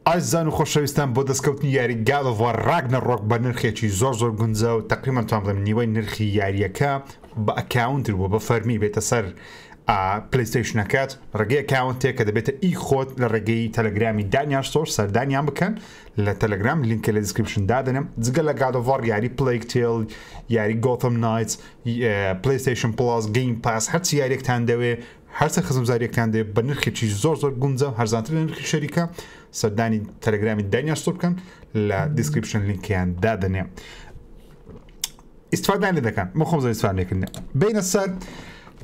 ئازیزان و خۆشەویستان بۆ دەستکەوتنی یاری گالۆڤ راگنەڕۆک بە نرخێکی زۆر گونجە و تقریبا توان بڵێم نیوەی نرخی یارییەکە بە ئەکاونتر بوو بە فەرمی بێتە سەر پلیستیشنەکەت ڕێگەی ئەکاونتێک کە دەبێتە ئی خۆت لە ڕێگەی تەلەگرامی دانیان سۆر سەردانیان بکەن لە تەلەگرام لینکە لە دیسکریپشن دادەنم جگە لە گالۆڤ یاری پلیگ تێل یاری گۆتەم نایتس پلیستیشن پلاس گەیم پاس هەرچی یاریەکتان دەوێ هەرچە خزمزاریەکتان دێ بە نرخێکی زۆر گونجە هەرزانتر لە نرخی شەریکە سەردانی تەلەگرامی دانیان سۆر بکەن لە دیسکریپشن لینکیان دادەنێ ئیسفادان لێ دەکەن مە خۆم زۆر ئیسفادێکردن بینە سەر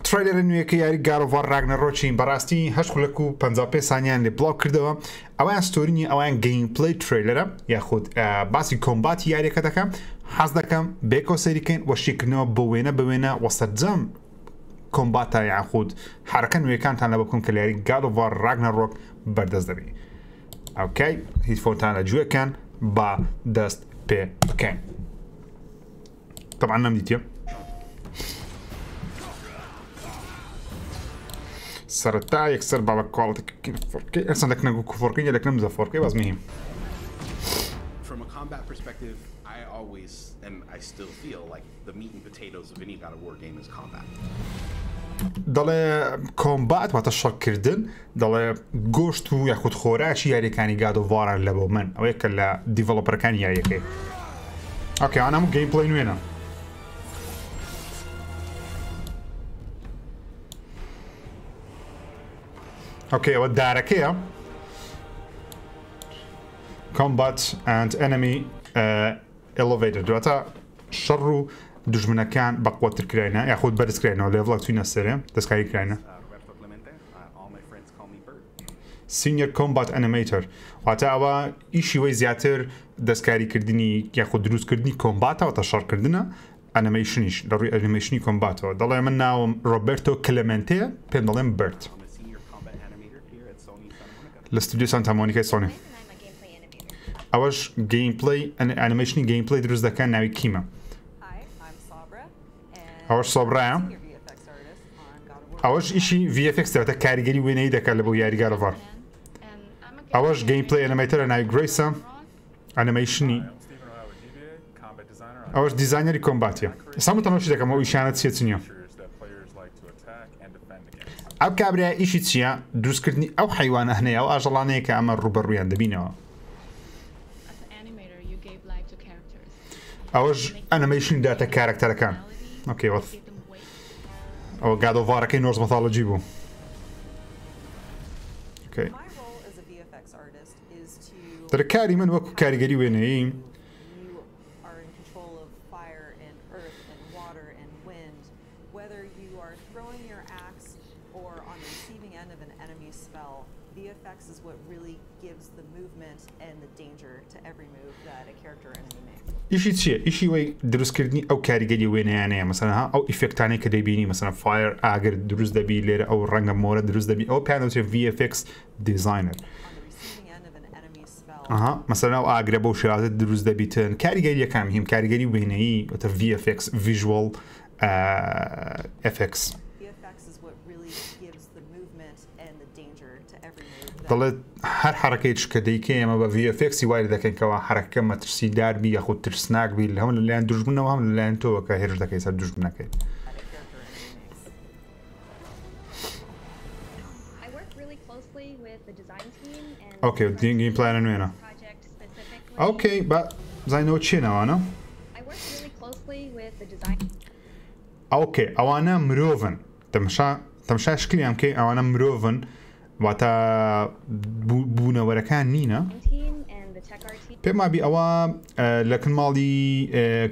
ترایلەرە نوێیەکە یاری گالۆڤ راگنەڕۆکی بەڕاستی 8:55 سانیان لێ بڵاو کردەوە ئەویان ستۆرینی ئەویان گەیمپڵەی ترایلەرە یاخود باسی کۆمباتی یاریەکە دەکەم حەز دەکەم بێکەوە سەریکەین وە شیکردنەوە بە وێنە وە سەرجەم کۆمباتە یاخود حرەکە نوێیەکانتان لە بکەن کە لە یاری گالۆڤ راگنەڕۆک بەردەست دەبێت ئەوکەی هیچ فۆنتان لە گوێکان با دەست پێ بکەین طبعا نەمدیتە سەرەتا یەکسەر بابە کواڵەتێکی فۆرکەی ئەسان دەکنە کوفۆرکەی دەکنم زەفۆرکەی باز مهم From a combat perspective, I always and I still feel like the meat and potatoes of any God of War game is combat. دەڵێ کۆمبات واتە شەڕکردن دەڵێ گۆشت و یاخود خۆراکی یاریەکانی گادۆڤاران لە بۆ من ئەوەیە کە لە دیڤەلۆپەرەکانی یاریەکەی ئۆکێ ئەوان هەموو گەیمپڵەی نوێنە ئۆکێ ئەوە دارەکەیە combat and enemy elevated دواتە شەڕ و دژمنەکان بە قوترکراینە یاخود بەرزکراینەوە لێڤڵک توینە سەرێ دەستکاری کراینە سینیەر کۆمبات ئەنیمەیتەر واتە ئەوە ئیشی وەی زیاتر دەستکاریکردنی یاخود دروستکردنی کۆمباتەوە تا شەڕکردنە ئەنیمەیشنیش لە ڕووی ئەنیمەیشنی کۆمباتەوە دەڵێ من ناوم ڕۆبێرتۆ کلمنتەیە پێم دەڵێم برد لە ستودیۆ سانتا مۆنیکای سۆنی ئەوەش گەیمپڵەی ئەنیمەیشنی گەیمپڵەی دروست دەکەن ناوی کیمە ئەوەش سۆبرایە ئەوەش ئیشی VFX دەوێتە کاریگەری وێنەی دەکات لە بۆ یاری گالۆڤ ئەوەش گەیمپڵەی ئەنیمەیتەرە ناوی گرێسە ئەنیمەیشنی ئەوەش دیزاینەری کۆمباتیە ئێستا تەماشای دەکەم ئەو ئیشانە چیە چنیە ئەو کابرا ئیشی چییە دروستکردنی ئەو حیوانە هەنەیە ئەو ئاژەڵانەیە کە ئەمە ڕوبەڕوویان دەبینەوە ئەوەش ئەنیمەیشن داتە کارکتەرەکان ئۆکێ ئەوە گادۆڤارەکەی نۆرز مەتاڵەجی بوو دەرکاری من وەکو کاریگەری وێنەیە ئیشی چییە؟ ئیشی وەی دروستکردنی ئەو کاریگەری وێنەیانەیە مەسەنها ئەو ئیفێکتانەی کە دەبینی مەسەن فایر ئاگر دروست دەبی لێرە ئەو ڕەنگە مۆرە دروست دەبی ئەو پیانەوتێ VFX دیزاینەر مەسەن ئەو ئاگرە بەو شێوازە دروست دەبیتن کاریگەریەکان هیم کاریگەری وێنەیی وەتە VFX Visual FX دەڵێت هەر حرەکەی کە دەیکە ئێمە بە VFXی وای دەکەینکەوە حرەکە مەترسیدار بی یاخود ترسناک بی لە هەموو لەلایەن دوژمنەوە هەم لەلایەن تۆوە کە هێرش دەکەی سەر دوژمنەکەی ئۆکێ گەیمپڵەیە نوێنە ئۆکێ بە زانینەوە چێنەوانە ئۆکێ ئەوانە مرۆڤن تەماشا شکلیان کەی ئەوانە مرۆڤن واتە بوونەوەرەکان نینە پێم وابی ئەوە لە کنماڵی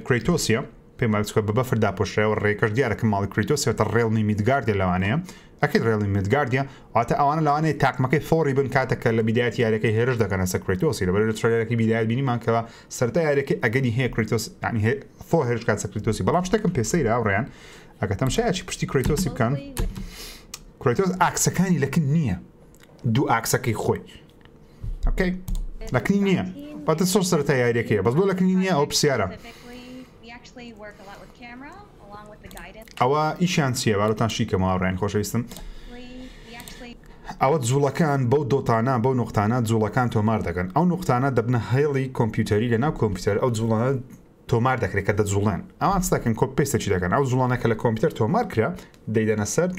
کریتۆسیە پێم وابی بە بەفردا پۆشرەوە ڕێکەش دیارە ماڵی کریتۆسیە تە ڕێڵنی میدگاردیە لەوانەیە ئەکەیت ڕێڵی میدگاردیە واتە ئەوانە لەوانەیە تاقمەکەی فۆری بن کاتێکە لە بیدایەتی یاریەکەی هێرش دەکەنە سەر کریتۆسی لەبەر لە ترێلەکەی بیدایەت بینیمان کەەوە سەرتا یاریەکەی ئەگەنی هەیە کریتۆس فۆ هێرش کات سەر کریتۆسی بەڵام شتێکم پێسەیرە ئەوڕێیان ئەگە تەماشایەکی پشتی کریتۆسی بکەن کریتۆس ئاکسەکانی لەکن نییە دوو ئاکسەکەی خۆی ئۆکەی لەکنی نییە بەتە سۆ سەرەتا یاریەکەیە بەس بۆ لەکنی نییە ئەو پرسیارە ئەوە ئیشیان چییە باڵتان شیکەمەوە ڕێن خۆشەویستم ئەوە جوڵەکان بەو دۆتانە بەو نقطانە جوڵەکان تۆمار دەکەن ئەو نقطانە دەبنە هێڵی کۆمپیوتەری لە ناو کۆمپیوتەر ئەو جوڵانە تۆمار دەکرێت کە دەجوڵێن ئەوان دەکەن کۆپێستێکی دەکەن ئەو جوڵانەکە لە کۆمپیوتەر تۆمار کرا دەیدەنە سەر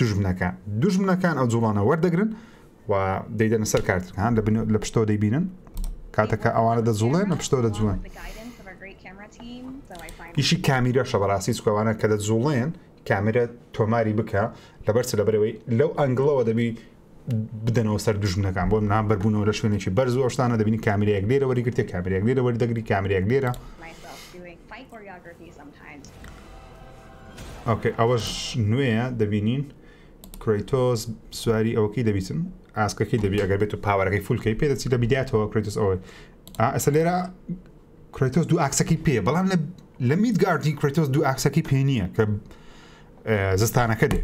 دوژمنەکان ئەو جوڵانە وەردەگرن و دەیدەنە سەر کارتەکان لە پشتۆ دەیبینن کاتەکە ئەوانە دەجوڵێن لە پشتۆ دەجوڵێن ئیشی کامیرەشە بەڕاستی چکەوانە کە دەجوڵێن کامێرە تۆماری بکە لەبەرەوەی لەو ئەنگڵەوە دەبی بدەنەوە سەر دوژمنەکان بۆ نا بەربوونەوە لە شوێنێکی بەرز و ئەوشتانە دەبینی کامێرەیەک لێرە وەریگرتێ کامێرەیەک لێرە وەردەگری کامێرەیەک لێرە ئۆکێ ئەوەش نوێیە دەبینین کریتۆس سواری ئەوەکەی دەبیتن ئاسکەکەی دەبی ئەگەر بێت و پاوەەکەی فولکەی پێدەچی لە بیداتەوە کریتۆس ئەوەی ئەسە لێرە کریتۆس دوو ئاکسەکەی پێ بەڵام لە میدگاردی کریتۆس دوو ئاکسەکەی پێ نییە کە زستانەکە دێ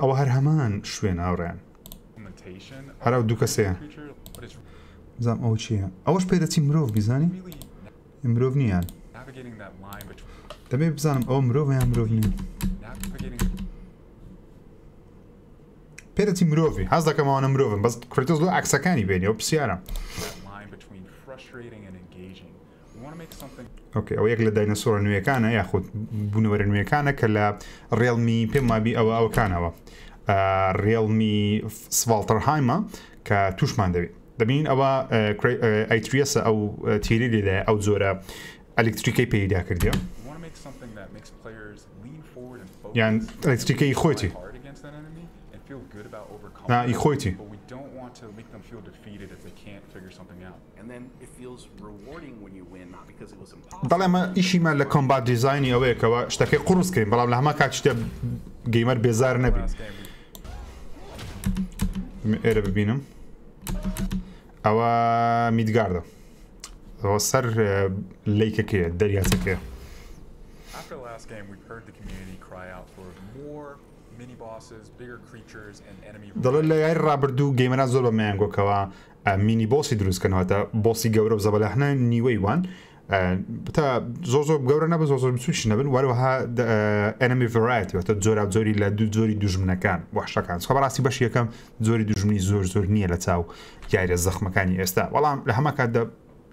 ئەوە هەر هەمان شوێن ئاوڕیان هەرا دوو کەسەیە بزانم ئەو چییە ئەوەش پێدەچی مرۆڤ بیزانی مرۆڤ نییان دەبێت بزانم ئەو مرۆڤ یان مرۆڤ نییە پێدەچی مرۆڤی حەز دەکەم ئەوانە مرۆڤن بەس کریتۆس لە عەکسەکانی بێنی ئەو پرسیارە ئۆکێ ئەو یەک لە داینەسۆرە نوێیەکانە یاخود بوونەوەرە نوێیەکانە کە لە ڕێڵمی پێم وابی ئەوە ئەوکانەوە ڕێڵمی سڤالتەرهایمە کە تووشمان دەوێت دەبین ئەوە ئەیتریەسە ئەو تیری لێدایە ئەو جۆرە ئەلکتریکەی پێیدا کردیە یان ئەلکتریکەی خۆیتی ئی خۆیتی دەڵێمە ئیشیمان لە کۆمبات دیزاینی ئەوەیەکەوە شتەکەی قوڕسکەین بەڵام لە هەما کاتشتە گەیمەر بێزار نەبی ئێرە ببینم ئەوە میدگاردە ئەوە سەر لیکەکەیە دەریاچەکەیە دەڵێت لە یاری ڕابردوو گەیمەران زۆر بە مەیانگۆکەوە مینی بۆسی دروستکەنەوەتە بۆسی گەورە و زەبەلەحنە نیوەی وان تا زۆر گەورە نەبە زۆر بچوش نەبن وەروەها ئەنەمی ڤەرایەتیوەتە جۆرا جۆری لە دوو جۆری دوژمنەکان وەحشەکان سۆ بەڕاستی بەش یەکەم جۆری دوژمنی زۆر نییە لە چاو یاریە زەخمەکانی ئێستا بەڵام لە هەمە کاتدا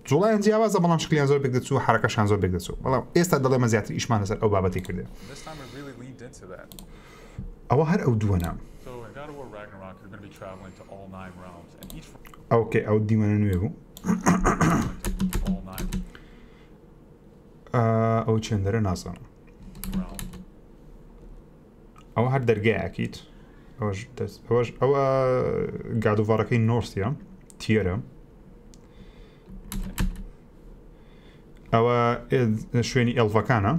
جوڵایان جیاوازە بەڵام شکلیان زۆر بێک دەچوو حرەکەشان زۆر بێک دەچوو بەڵام ئێستا دەڵێمە زیاتر ئیشمان لەسەر ئەو بابەتی کردێ ئەوە هەر ئەو دووەنە ئەوکێ ئەو دیوەنە نوێ بوو ئەو چێندەرە نازانم ئەوە هەر دەرگایەکیت ئەوە گادوڤارەکەی نۆرسیە تیەرە ئەوە شوێنی ئێڵڤەکانە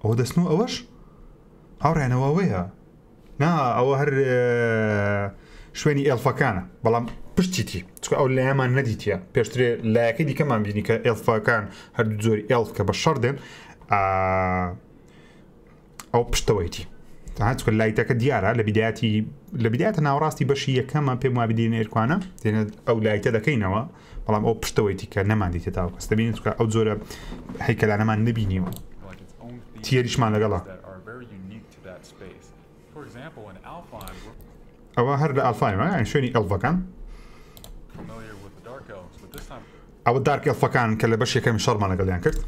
ئەوە دەستنەوە ئەوەش هاوڕێنەوەوەیە نا ئەوە هەر شوێنی ئێڵفەکانە بەڵام پشتیتی چکە ئەو لایەمان نەدیتە پێشترێ لایەکەی دیکەمان بینی کە ئێڵفەکان هەردوو جۆری ئێڵف کە بە شەڕ دێن ئەو پشتەوەیتی چکە لایتەکە دیارە لە بیدایەتە ناوڕاستی بەشی یەکەمە پێم وابی دێنە ئێرکوانە دێنە ئەو لایتە دەکەینەوە بەڵام ئەو پشتەوەیتی کە نەماندیتە تاو کەس دەبینێت چکە ئەو جۆرە هەیکەلانەمان نبینیوە تیەریشمان لەگەڵە ئەوە هەر لە ئەلفایمە شوێنی ئەڵڤەکان ئەوە دارک ئەڵفەکان کە لە بەش یەکەمی شەڕمان لەگەڵیان کرد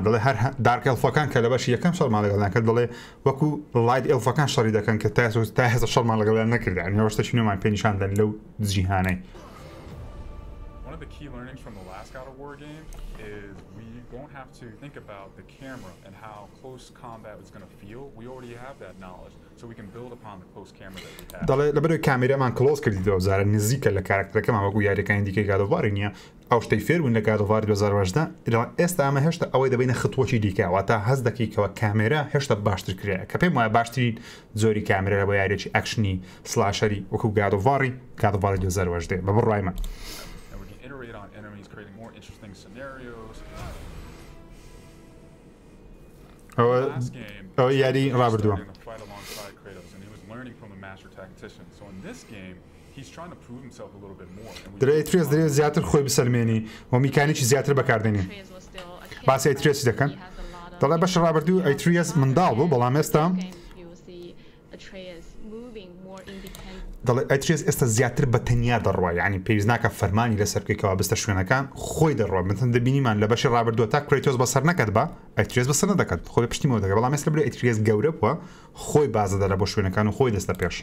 دەڵێ هەر دارک ئەڵفەکان کە لە بەش یەکەم شەڕمان لەگەڵیان کرد دەڵێ وەکو لایت ئەڵفەکان شەڕی دەکەن کە تا هێزە شەڕمان لەگەڵیان نەکردیان هێوەشتەی نوێمان پێنیشاندەن لەو جیهانەی don't have to think about the camera and how close combat is going to feel. We already have that knowledge, so we can build upon the close camera that we have. دەڵێ لەبەرەوەی کامێرەمان کلۆز کردیەوە زارە نزیکە لە کارکتەرەکەمان وەکو یاریەکانی دیکەی گادۆڤاری نییە ئەو شتەی فێربوون لە گادۆڤاری 2018 ئێستا ئەمە هێشتا ئەوەی دەبینە خطوەکی دیکە واتە هەز دەکەیتەوە کامێرە هێشتا باشتر کرایە کە پێم وایە باشترین زۆری کامێرە بۆ یاریێکی ئەکشنی سلاشەری وەکو گادۆڤاری 2018 بە بڕای من. ئەو یاری ڕابردووە he's trying to prove himself a little bit more. درێ ئەیتریەس دەرێ زیاتر خۆی بسەلمێنی و میکانیکی زیاتر بەکاردێنین باسی ئەیتریەسی دەکەن دەڵێ بەش ڕابردوو ئەیتریەس منداڵ بوو بەڵام ئێستا دەڵێ ئەیتریەس ئێستا زیاتر بە تەنیا دەڕوە یعنی پێویست ناکە فەرمانی لەسەر بکەیتەوە بستە شوێنەکان خۆی دەڕوە مثلا دەبینیمان لە بەشی ڕابردووە تا کریتۆس بەسەر نەکەت بە ئەیتریەس بەسەر نەدەکەت خۆی پشتیمەوە دەکەت بەڵام ئێستا برێ ئەیتریەس گەورە بووە خۆی بازە دەرە بۆ شوێنەکان و خۆی دەستە پێش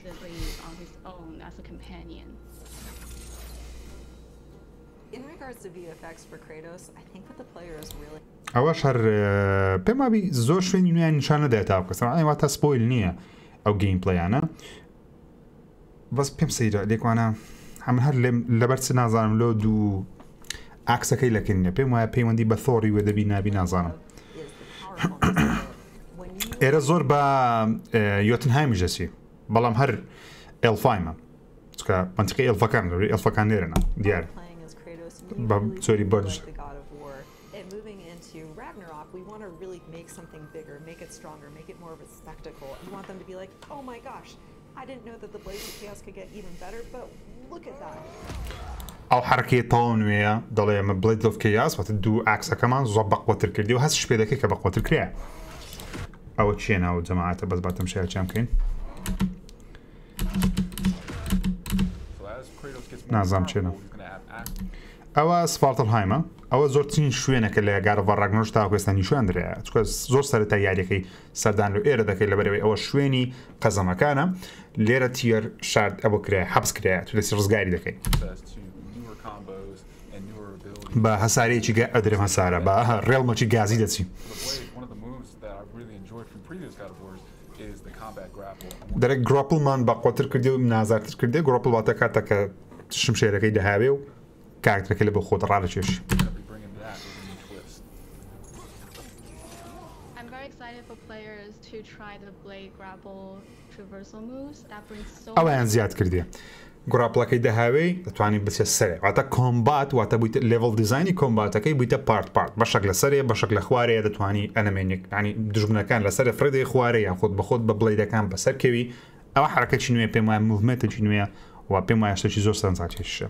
ئەوەش هەر پێم وابی زۆر شوێنی نوێیان نیشان نەدایێت تا بکەسەوە واتە سپۆیل نییە ئەو گەیمپڵەیانە بەس پێم سەیرە لێکوانە ئەمە هەر لەبەر چ نازانم لۆ دوو ئاکسەکەی لەکردنە پێم وایە پەیوەندی بە تۆڕی وێ دەبی نابی نازانم ئێرە زۆر بە یۆتنهایمی ژەسی بەڵام هەر ئێلفایمە چکە منتیقی ئێلفەکان لەوری ئێلفەکان لێرەنە دیارە بە زۆری بەردش Ragnarok, we want to really make something bigger, make it stronger, make it more of a spectacle. You want them to be like, oh my gosh, I didn't know that the Blades of Chaos could get even better, but look at that. ئەو حرکەی تەواو نوێیە دەڵێ ئەمە بلێد ئۆف کەیاس واتە دوو ئاکسەکەمان زۆر بەقوتر کردی و هەستش پێ دەکەی کە بەقوتر کرایە ئەوە چیە ناو جەماعەتە بەس باتەم شایەتیان بکەین نازام چێنە ئەوە سپارتەلهایمە ئەوە زۆرترین شوێنەکە لە گارۆڤ ڕاگنەڕۆک تا ئێستا نیشان درێە چکە زۆر سەرەتا یاریەکەی سەردان و ئێرە دەکەی لەبەرەوەی ئەوە شوێنی قەزەمەکانە لێرە تیر شارد ئەوە کرایە حەبس کرایە تو دەستی ڕزگاری دەکەی بە هەسارەیەکی ئەدرێم هەسارە بە ڕێڵمەکی گازی دەچی دەرێک گڕۆپڵمان بە قۆتر کردی و نازارتر کردی گڕۆپڵ واتە کاتەکە شمشێرەکەی دەهاوێ و کارکتەکە لە بۆ خۆت ڕادەکێشی ئەوەیان زیاد کردی گڕاپڵەکەی دەهاوێی دەتوانانی بچێت سەرێ واتە کۆمبات واتە بوویتە لێڤڵ دیزایانی کۆمباتەکەی بوویتە پارت بەشێک لە سەرێ بەشێک لە خوارەیە دەتوانی ئەنەمێنێک ینی دژمنەکان لەسەر فرێدەی خوارەیە یان خۆت بەخۆت بە بڵێدەکان بەسەرکەوی ئەوە حرەکەی نوێ پێم وایە موڤمنتێکی نوێە و پێم وایە شتێکی زۆر سەرنجاکێشە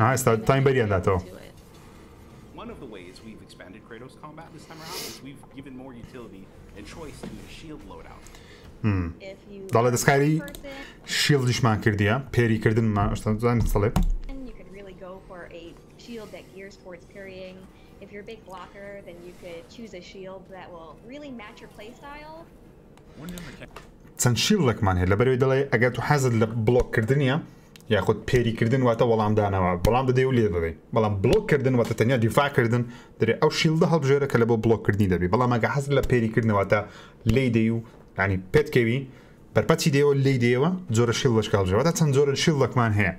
ئێستا تایم بەریانداتەوە One of the ways we've expanded Kratos combat this time around is we've given more utility and choice to the shield loadout. دەڵێ دەستکاری شیڵدیشمان کردیە پێریکردنمان ئەشتان سەڵێ You could really go for a shield that gears towards parrying. If you're a big blocker, then you could choose a shield that will really match your playstyle. چەند شیڵێکمان هەیە لەبەرەوەی دەڵێ ئەگەر تو حەزت لە بڵۆککردنیە یاخود پێریکردن واتە وەڵامدانەوە بەڵام دەدەی و لێ دەدەی بەڵام بڵۆککردن واتە تەنیا دیفاکردن دەرێ ئەو شیلدە هەڵبژێرە کە لە بۆ بڵۆککردنی دەبی بەڵام ئەگە حەزت لە پێریکردنەوەتە لی دەی و ینی پێتکەوی بەرپەچی دێەوە لی دێەوە جۆرە شیڵش کاڵژێوەتە چەند جۆرە شیڵێکمان هەیە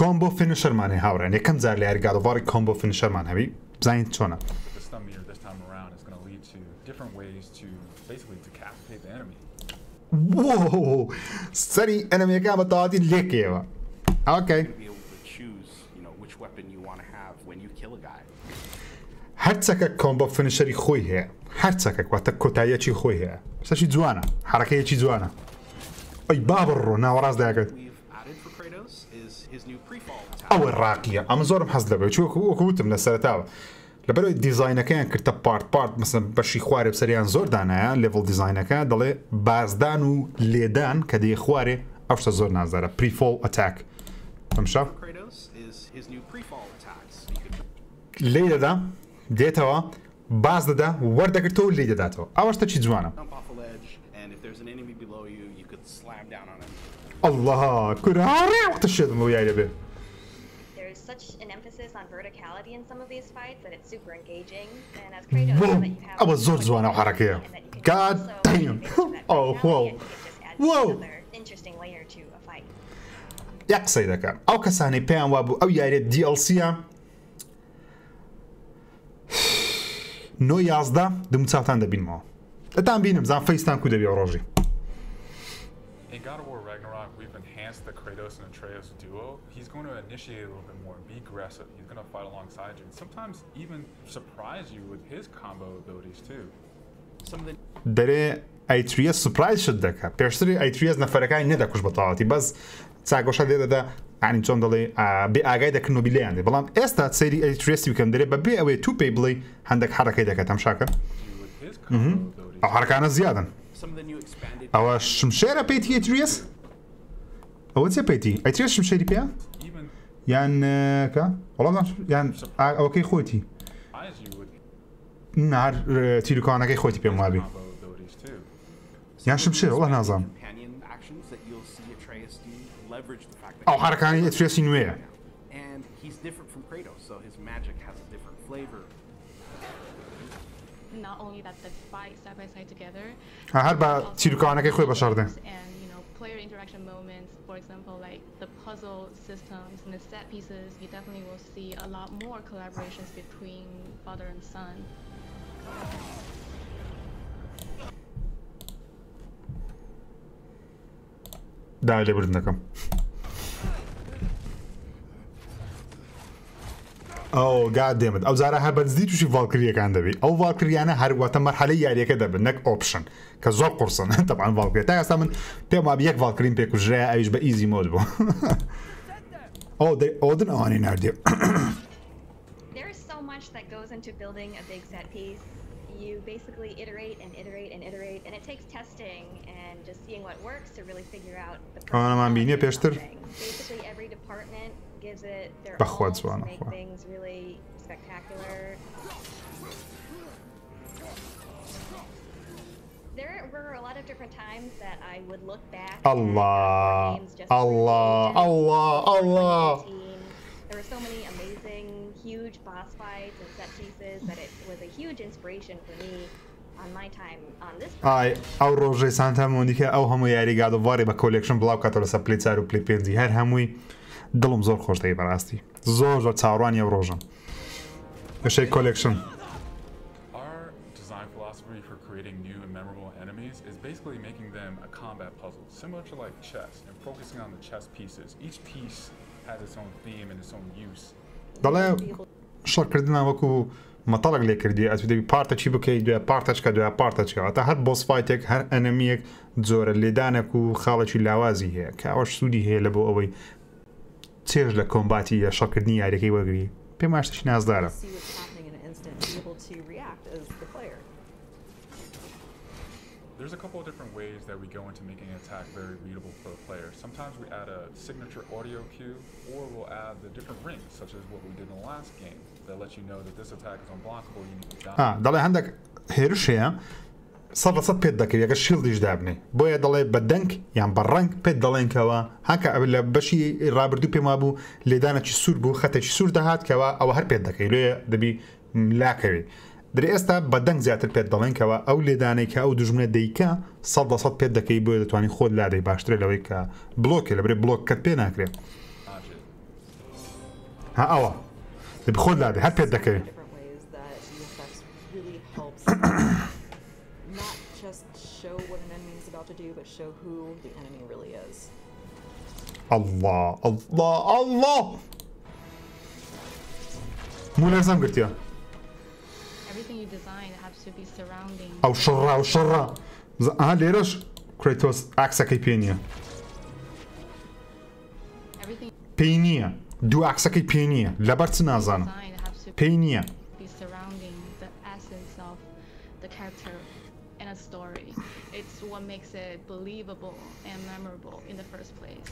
کۆمبۆ فینیشەرمانێ هاوڕێن یەکەم جار لە یاریگادۆڤاری کۆمبۆ فینیشەرمان هەبی بزانین چۆنە سەری ئەنەمیەکان بە تەواوەتی لێکەوە ئۆکەی هەرچەکە کۆمبۆ فینیشەری خۆی هەیە هەرچەکە واتە کۆتاییەکی خۆی هەیە سەشی جوانە حرەکەیەکی جوانە ئەی با بڕۆ ناوەڕاست دەکەێت ئەوە ڕاقیە ئەمە زۆرم حەز دەبێت وەکوتم لە سەرتاوە لەبەرەوەی دیزاینەکەیان کردە پارت مثلا بەشی خوارێ بسەریان زۆر دانایە لێڤڵ دیزاینەکە دەڵێ بازدان و لێدان کە دەیە خوارێ ئەو شتە زۆر نازارە پریفۆڵ ئەتاک ئەمشە لێ دەدا دێتەوە باز دەدا وەردەگرتەوە لێ دەداتەوە ئەوە شتێکی جوانە الله کورارێ وەختە شێدم بۆ یای دەبێ On verticality in some of these fights that it's super engaging and as Kratos that you have أبغى زور زوانة وحركية God damn oh whoa interesting layer to a fight يقصي ذاك أو كساني بيان وابو أو ياري DLC نو يازدا دم تساوتان دبين ما أتام بينم زان فيستان كودا بيوروجي In God of War Ragnarok, we've enhanced the Kratos and Atreus duo. He's going to initiate a little bit more, be aggressive. He's going to fight alongside you, and sometimes even surprise you with his combo abilities too. دەرێ ئەیتریە سوپرایز شت دەکات پێشتری ئەیتریەز نەفەرەکانی نەدەکوش بەتەواوەتی بەس چاگۆشە دێدەدا ئانی چۆن دەڵێ بێ ئاگای دەکردنەوە بیلیان دێ بەڵام ئێستا سەیری ئەیتریەسی بکەم دەرێ بەبێ ئەوەی تو پێی بڵێ هەندێک حرەکەی دەکات ئەم شاکە ئەو حرەکانە زیادن ئەوە شمشێرە پێیتی ئەیتریەس ئەوە چێ پێیتی ئەیتریەس شمشێری پێە یان کە وەڵام یان ئەوەکەی خۆتی نار تیرکانەکەی خۆتی پێم وابی یان شمشێر وڵا نازانم ئەو حرەکانی ئەیتریەسی نوێیە هەر بە تیرکانەکەی خۆی بەشاردێ player interaction moments, for example, like the puzzle systems and the set pieces, you definitely will see a lot more collaborations between father and son. دا لێبرد دەکەم ئەو گاد دێمت ئەو جارە هەر بەنزی تووشی ڤاڵکریەکان دەبێت ئەو ڤاڵکریانە هەروەتە مەرحەلەی یاریەکە دەبن نەک ئۆپشن کە زۆر قورسن تەبعاً ڤاڵکری تا ئێستا من پێم وابی یەک ڤاڵکریم پێکوژرایە ئەویش بە ئیزی مۆد بوو ئۆدن ئەوانەی ناردێ You basically iterate and iterate and iterate, and it takes testing and just seeing what works to really figure out the basically every department gives it their own to make things really spectacular. There were a lot of different times that I would look back Allah, there were so many amazing, huge boss fights and set pieces that it was a huge inspiration for me on my time on this project. ئەو ڕۆژەی سانتا مۆنیکە ئەو هەموو یاریگاد و واری بە کۆلێکشن بڵاو کاتەوە لەسەر پلەی 4 و پلەی 5 هەر هەمووی دڵم زۆر خۆش دەی بەڕاستی زۆر زۆر چاوەڕوانی ئەو ڕۆژە بەشەی کۆلێکشن basically making them a combat puzzle, similar to like chess, and focusing on the chess pieces. Each piece has its own theme and its own use. دەڵێ شەڕکردنە وەکو مەتەڵک لێ کردی ئەت دەبی پارتەچی بکەیت دوێ پارتەچکە دوێ پارتەچکەوە تا هەر بۆس فایتێک هەر ئەنەمیەک جۆرە لێدانێک و خاڵێکی لاوازی هەیە کە ئەوەش سوودی هەیە لە بۆ ئەوەی چێژ لە کۆمباتی یا شەڕکردنی یاریەکەی وەگری پێم واشتەشی نازدارە There's a couple of different ways that we go into making an attack very readable for the player. Sometimes we add a signature audio cue, or we'll add the different rings, such as what we did in the last game, that lets you know that this attack is unblockable. You need to down. دەڵێ هەندێک هێرش هەیە 100% پێت دەکرێت ئەگەر شیڵدیش دابنێ بۆیە دەڵێ بە دەنگ یان بە ڕەنگ پێت دەڵێنکەوە هەکە لە بەشی ڕابردوو پێم وابوو لێدانێکی سوور بوو خەتێکی سوور دەهاتکەوە ئەوە هەر پێت دەکەی لێ دەبی لاکەوێت درێ ئێستا بە دەنگ زیاتر پێت دەڵێنکەوە ئەو لێدانەی کە ئەو دژمنە دەیکە 100% پێت دەکەی بۆیە دەتوانانی خۆت لادەی باشترە لەوەی کە بلۆکێ لەبرێ بلۆککەت پێ ناکرێت ها ئەوە دەبی خۆت لادەی هەر پێت دەکەوێت الله الله الله مو لازم قلتيها او شرا او شرا ليرش كريتوس عكسكي بينيا بينيا دو عكسكي بينيا لبرت نازانا بينيا It's what makes it believable and memorable in the first place.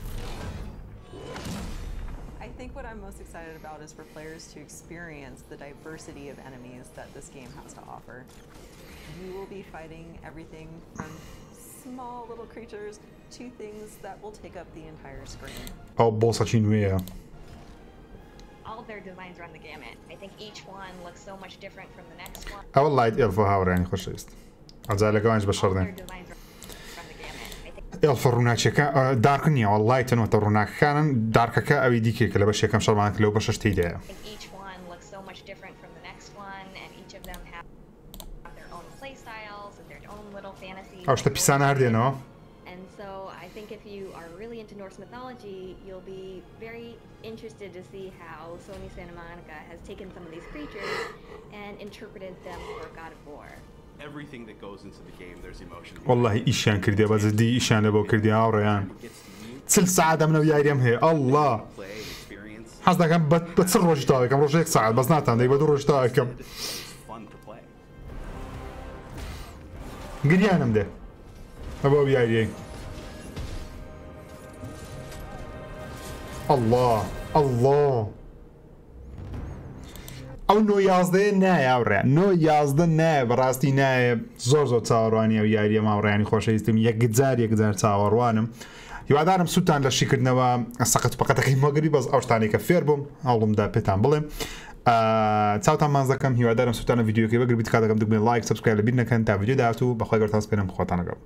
I think what I'm most excited about is for players to experience the diversity of enemies that this game has to offer. You will be fighting everything from small little creatures to things that will take up the entire screen. Oh, boss nوێیە. All of their designs run the gamut. I think each one looks so much different from the next one. ئەوە لایت ئێلفە هاوڕێنی خۆشەویست. ئەجارەکەوانش بەشەڕدێن. ئێلفە ڕووناچیەکە دارک نییە وەڵڵای تەنوەتە ڕووناکەکانن دارکەکە ئەوی دیکێ کە لە بەشێکەم شەڕمانکە لەو بەشەش تێیدایە. ئەو شتە پیسانە هەردێنەوە. And so I think if you are really into Norse mythology, you'll be very interested to see how Sony Santa Monica has taken some of these creatures and interpreted them for God of War. everything that goes into the game, there's emotion. والله ئیشیان کردێ بەز دی ئیشیان لە بۆ کردی هاوڕێیان چل سعات ئەمنە و یاریەم هەیە ئەڵڵا حەز دەکەم بە چ ڕۆژی تاوێکم ڕۆژ 1 ساعت بەس ناتان دەی بە 2 ڕۆژ تاوێکم گریانم دێ ئەبە یاریەی الله الله ئەو 9/11 نایە هاوڕێ 9/11 نایە بەڕاستی نایە زۆر چاوەڕوانی ئەو یاریە ماوڕێیانی خۆشەویستم یەکجار چاوەڕوانم هیوادارم سووتان لە شیکردنەوە سەقەت پەقەتەکەی مەگەری بەس ئەو شتانێکە فێر بووم هەوڵمدا پێتان بڵێم چاوتان ماز دەکەم هیوادارم سووتانە ڤیدیۆکەی بەگەر بیت کاتەکەم دەبێت لایک سبسکرایب لەبیر نەکەن تا ڤیدیۆ داهاتوو بەخوای گەورتان سپێنم خۆتان لەگەڵ